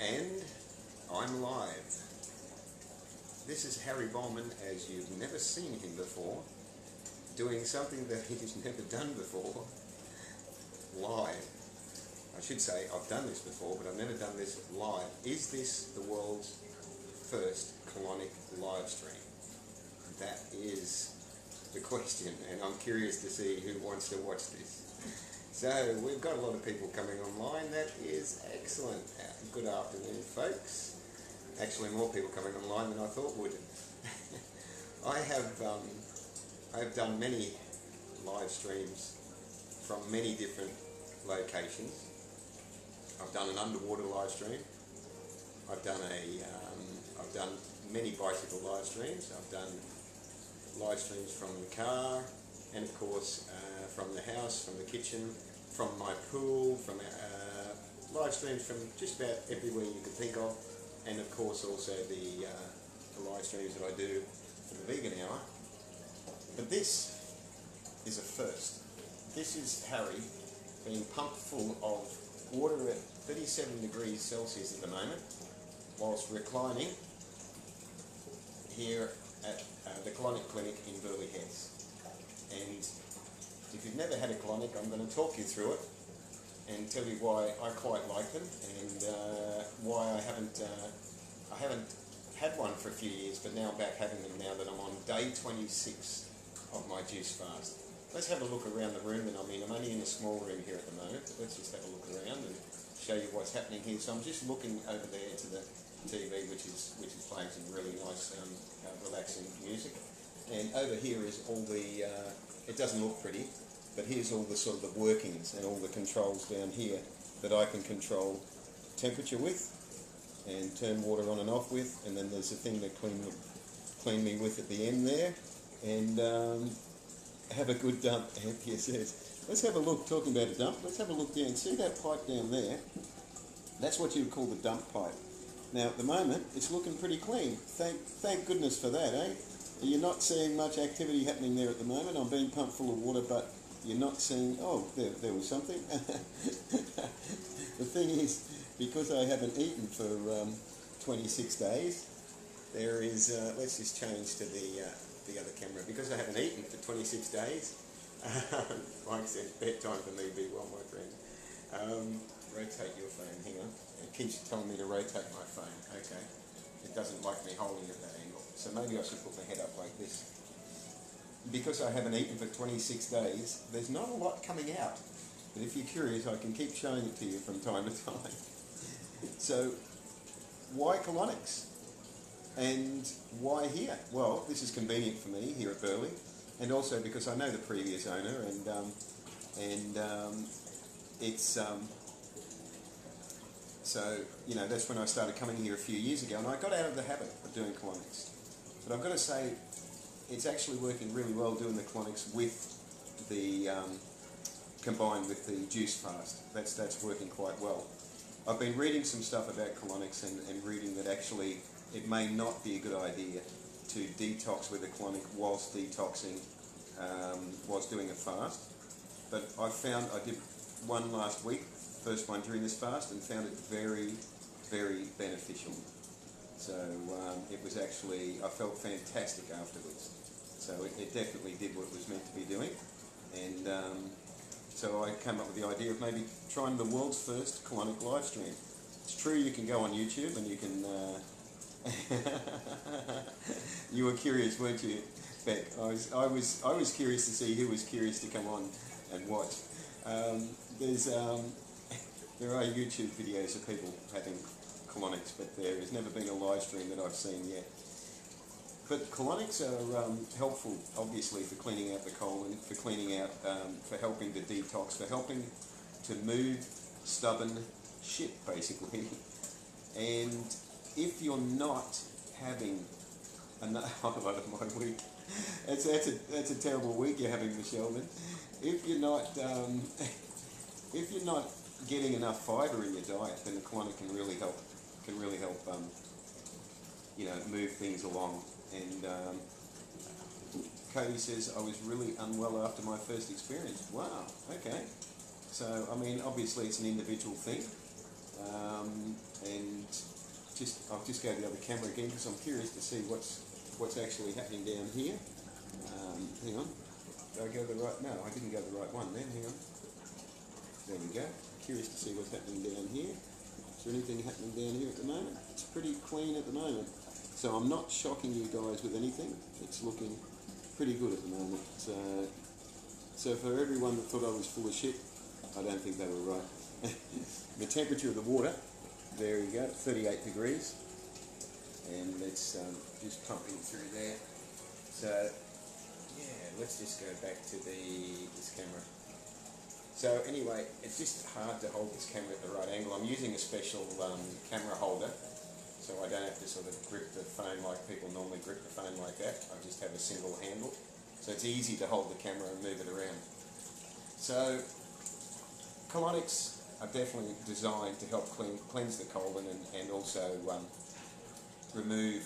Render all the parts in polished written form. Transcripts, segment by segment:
And I'm live. This is Harry Bolman, as you've never seen him before, doing something that he's never done before, live. I should say I've done this before, but I've never done this live. Is this the world's first colonic live stream? That is the question, and I'm curious to see who wants to watch this. So we've got a lot of people coming online. That is excellent. Good afternoon, folks. Actually, more people coming online than I thought would. I have done many live streams from many different locations. I've done an underwater live stream. I've done many bicycle live streams. I've done live streams from the car, and of course from the house, from the kitchen, from my pool, from live streams from just about everywhere you could think of, and of course also the live streams that I do for the Vegan Hour. But this is a first. This is Harry being pumped full of water at 37 degrees Celsius at the moment, whilst reclining here at the colonic clinic in Burleigh Heads. And if you've never had a colonic, I'm going to talk you through it and tell you why I quite like them, and why I haven't had one for a few years, but now I'm back having them now that I'm on day 26 of my juice fast. Let's have a look around the room, and I'm only in a small room here at the moment, but let's just have a look around and show you what's happening here. So I'm just looking over there to the TV, which is playing some really nice, relaxing music. And over here is all the, it doesn't look pretty, but here's all the sort of the workings and all the controls down here that I can control temperature with and turn water on and off with. And then there's a thing that clean me with at the end there. And have a good dump. Here says, let's have a look, talking about a dump, let's have a look down. See that pipe down there? That's what you would call the dump pipe. Now at the moment, it's looking pretty clean. Thank goodness for that, eh? You're not seeing much activity happening there at the moment. I'm being pumped full of water, but you're not seeing... Oh, there was something. The thing is, because I haven't eaten for 26 days, there is... let's just change to the other camera. Because I haven't eaten for 26 days, like I said, bedtime for me, be well, my friend. Rotate your phone, hang on. It keeps telling me to rotate my phone. Okay. It doesn't like me holding it at that angle. So maybe I should put my head up like this. Because I haven't eaten for 26 days, there's not a lot coming out. But if you're curious, I can keep showing it to you from time to time. So, why colonics? And why here? Well, this is convenient for me here at Burleigh, and also because I know the previous owner, and it's... So, that's when I started coming here a few years ago, and I got out of the habit of doing colonics. But I've got to say, it's actually working really well doing the colonics with the, combined with the juice fast. That's working quite well. I've been reading some stuff about colonics and reading that actually it may not be a good idea to detox with a colonic whilst detoxing, whilst doing a fast. But I did one last week, first one during this fast, and found it very, very beneficial. So it was actually, I felt fantastic afterwards. So it definitely did what it was meant to be doing. And so I came up with the idea of maybe trying the world's first colonic live stream. It's true, you can go on YouTube and you can... You were curious, weren't you, Beck? I was curious to see who was curious to come on and watch. There are YouTube videos of people having colonics, but there has never been a live stream that I've seen yet. But colonics are helpful, obviously, for cleaning out the colon, for cleaning out, for helping to detox, for helping to move stubborn shit, basically. And if you're not having enough... highlight of my week. That's a terrible week you're having, Michelle. If you're not getting enough fibre in your diet, then the colonic can really help move things along. And Cody says, I was really unwell after my first experience. Wow, okay. So, obviously it's an individual thing. and I'll just go to the other camera again because I'm curious to see what's actually happening down here. Hang on, did I go the right? No, I didn't go the right one then. Hang on. There we go. Curious to see what's happening down here. Is there anything happening down here at the moment? It's pretty clean at the moment. So I'm not shocking you guys with anything. It's looking pretty good at the moment. So for everyone that thought I was full of shit, I don't think they were right. The temperature of the water, there you go, 38 degrees. And it's just pumping through there. So yeah, let's just go back to this camera. So anyway, it's just hard to hold this camera at the right angle. I'm using a special camera holder, so I don't have to sort of grip the phone like people normally grip the phone like that. I just have a single handle. So it's easy to hold the camera and move it around. So colonics are definitely designed to help cleanse the colon and also remove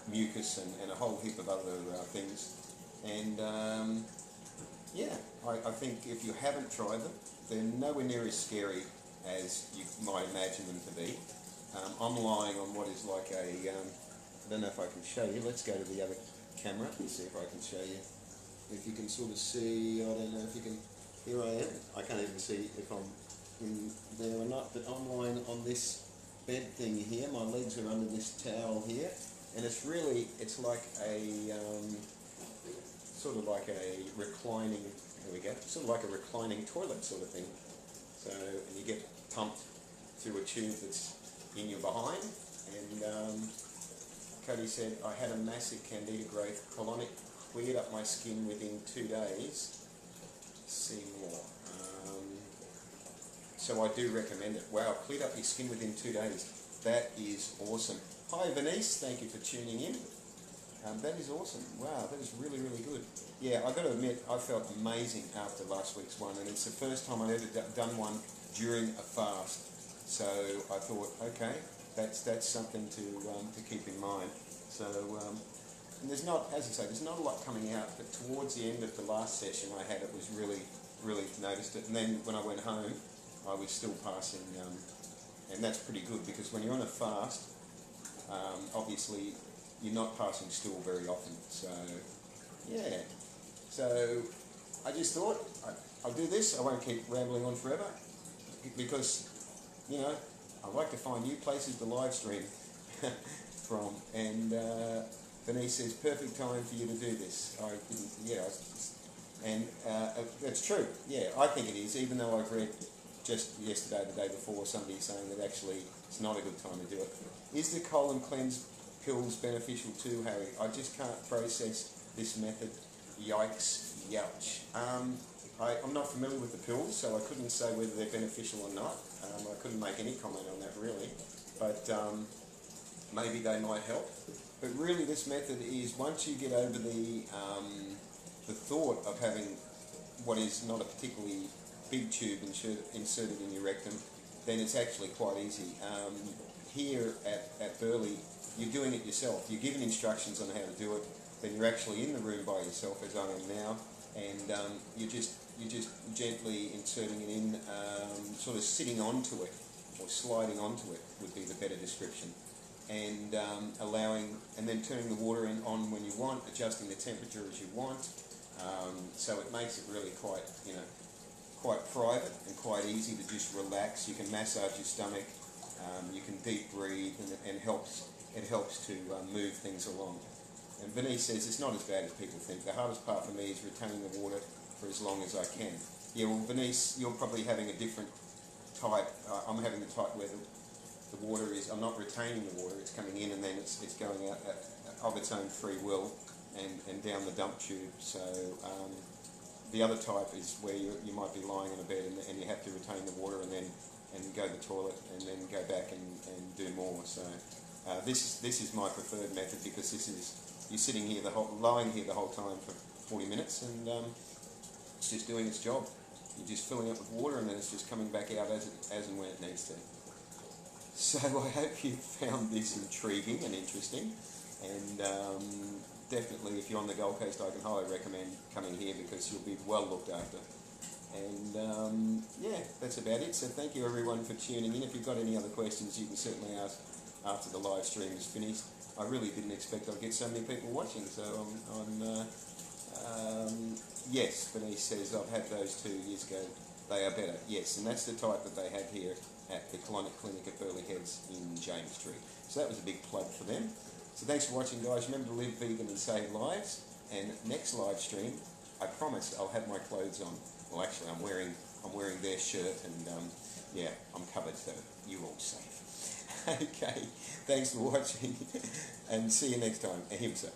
mucus and a whole heap of other things. And yeah, I think if you haven't tried them, they're nowhere near as scary as you might imagine them to be. I'm lying on what is like a, I don't know if I can show you, let's go to the other camera and see if I can show you. If you can sort of see, I don't know if you can, here I am, I can't even see if I'm in there or not, but I'm lying on this bed thing here, my legs are under this towel here, and it's really, it's like a, sort of like a reclining, here we go, sort of like a reclining toilet sort of thing. So, and you get pumped through a tube that's in your behind, and Cody said, I had a massive candida growth, colonic, cleared up my skin within 2 days. See more. So I do recommend it. Wow, cleared up your skin within 2 days. That is awesome. Hi Venice, thank you for tuning in. That is awesome. Wow, that is really, really good. Yeah, I've got to admit, I felt amazing after last week's one, and it's the first time I've ever done one during a fast. So I thought, okay, that's something to keep in mind. So, and there's not, as I say, there's not a lot coming out, but towards the end of the last session I had, it was really, really noticed it. And then when I went home, I was still passing, and that's pretty good because when you're on a fast, obviously you're not passing stool very often. So, yeah. So I just thought I'll do this. I won't keep rambling on forever because, you know, I like to find new places to live stream from. And Denise says, perfect time for you to do this. I didn't, yeah, and that's true. Yeah, I think it is, even though I've read just yesterday, the day before, somebody saying that actually it's not a good time to do it. Is the colon cleanse pills beneficial too, Harry? I just can't process this method. Yikes, youch. I'm not familiar with the pills, so I couldn't say whether they're beneficial or not. I couldn't make any comment on that really, but maybe they might help. But really this method is, once you get over the thought of having what is not a particularly big tube inserted in your rectum, then it's actually quite easy. Here at Burley, you're doing it yourself. You're given instructions on how to do it, then you're actually in the room by yourself, as I am now, and you're just gently inserting it in, sort of sitting onto it, or sliding onto it would be the better description, and allowing, and then turning the water on when you want, adjusting the temperature as you want, so it makes it really quite, you know, quite private and quite easy to just relax. You can massage your stomach, you can deep breathe, and it helps to move things along. And Vinny says it's not as bad as people think. The hardest part for me is retaining the water for as long as I can. Yeah, well, Venice, you're probably having a different type. I'm having the type where the water is, I'm not retaining the water, it's coming in and then it's going out of its own free will and down the dump tube. So the other type is where you might be lying on a bed and you have to retain the water and go to the toilet and then go back and do more. So this is my preferred method because this is, you're sitting here lying here the whole time for 40 minutes and it's just doing its job. You're just filling it with water and then it's just coming back out as and when it needs to. So I hope you found this intriguing and interesting, and definitely if you're on the Gold Coast I can highly recommend coming here because you'll be well looked after. And yeah, that's about it. So thank you everyone for tuning in. If you've got any other questions, you can certainly ask after the live stream is finished. I really didn't expect I'd get so many people watching, so yes, Bernice says, I've had those 2 years ago. They are better, yes, and that's the type that they have here at the Colonic Clinic at Burleigh Heads in James Street. So that was a big plug for them. So thanks for watching, guys. Remember to live vegan and save lives. And next live stream, I promise I'll have my clothes on. Well, actually, I'm wearing their shirt, and yeah, I'm covered, so you're all safe. Okay, thanks for watching, and see you next time. Ahimsa.